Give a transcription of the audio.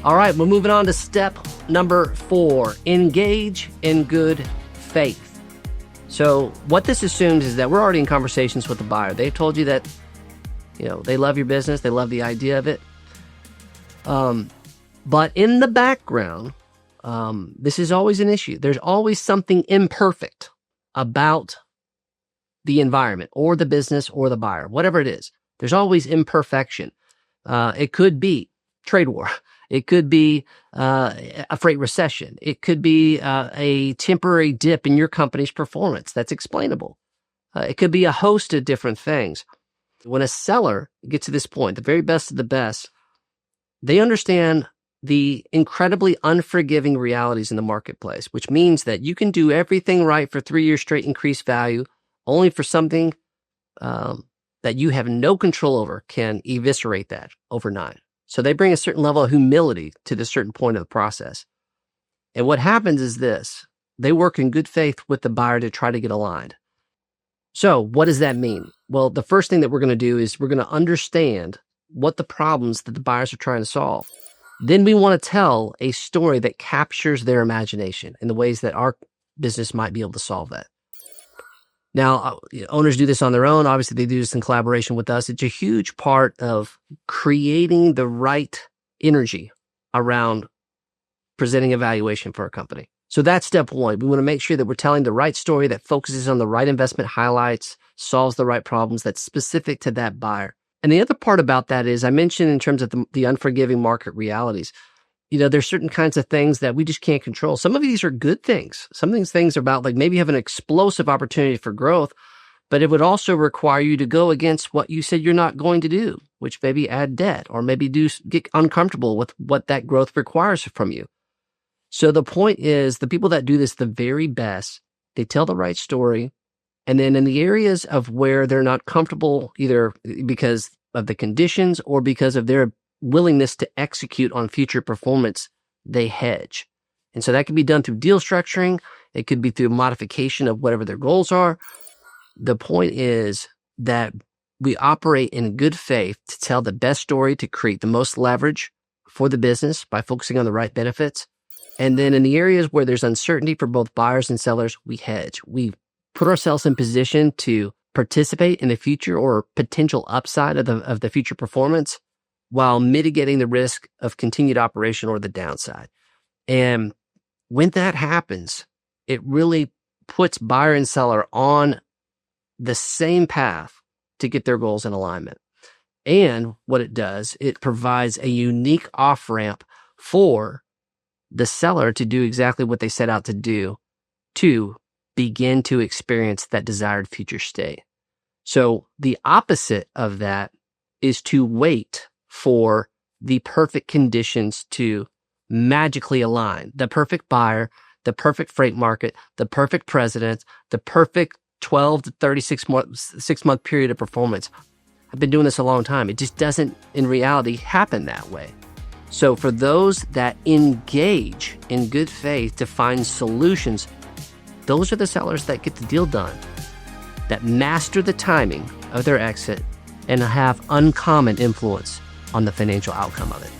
All right, we're moving on to step number 4, engage in good faith. So what this assumes is that we're already in conversations with the buyer. They've told you that, they love your business. They love the idea of it. But in the background, this is always an issue. There's always something imperfect about the environment or the business or the buyer, whatever it is. There's always imperfection. It could be trade war. It could be a freight recession. It could be a temporary dip in your company's performance. That's explainable. It could be a host of different things. When a seller gets to this point, the very best of the best, they understand the incredibly unforgiving realities in the marketplace, which means that you can do everything right for 3 years straight, increase value, only for something that you have no control over can eviscerate that overnight. So they bring a certain level of humility to this certain point of the process. And what happens is this: they work in good faith with the buyer to try to get aligned. So what does that mean? Well, the first thing that we're going to do is we're going to understand what the problems that the buyers are trying to solve. Then we want to tell a story that captures their imagination in the ways that our business might be able to solve that. Now, owners do this on their own. Obviously, they do this in collaboration with us. It's a huge part of creating the right energy around presenting a valuation for a company. So that's step 1. We want to make sure that we're telling the right story that focuses on the right investment highlights, solves the right problems that's specific to that buyer. And the other part about that is I mentioned in terms of the unforgiving market realities. There's certain kinds of things that we just can't control. Some of these are good things. Some of these things are about, like, maybe you have an explosive opportunity for growth, but it would also require you to go against what you said you're not going to do, which maybe add debt or maybe get uncomfortable with what that growth requires from you. So the point is, the people that do this the very best, they tell the right story. And then in the areas of where they're not comfortable, either because of the conditions or because of their willingness to execute on future performance, they hedge. And so that can be done through deal structuring. It could be through modification of whatever their goals are. The point is that we operate in good faith to tell the best story, to create the most leverage for the business by focusing on the right benefits. And then in the areas where there's uncertainty for both buyers and sellers, we hedge. We put ourselves in position to participate in the future or potential upside of the future performance, while mitigating the risk of continued operation or the downside. And when that happens, it really puts buyer and seller on the same path to get their goals in alignment. And what it does, it provides a unique off-ramp for the seller to do exactly what they set out to do, to begin to experience that desired future state. So the opposite of that is to wait for the perfect conditions to magically align. The perfect buyer, the perfect freight market, the perfect president, the perfect 12 to 36 6-month period of performance. I've been doing this a long time. It just doesn't, in reality, happen that way. So for those that engage in good faith to find solutions, those are the sellers that get the deal done, that master the timing of their exit and have uncommon influence on the financial outcome of it.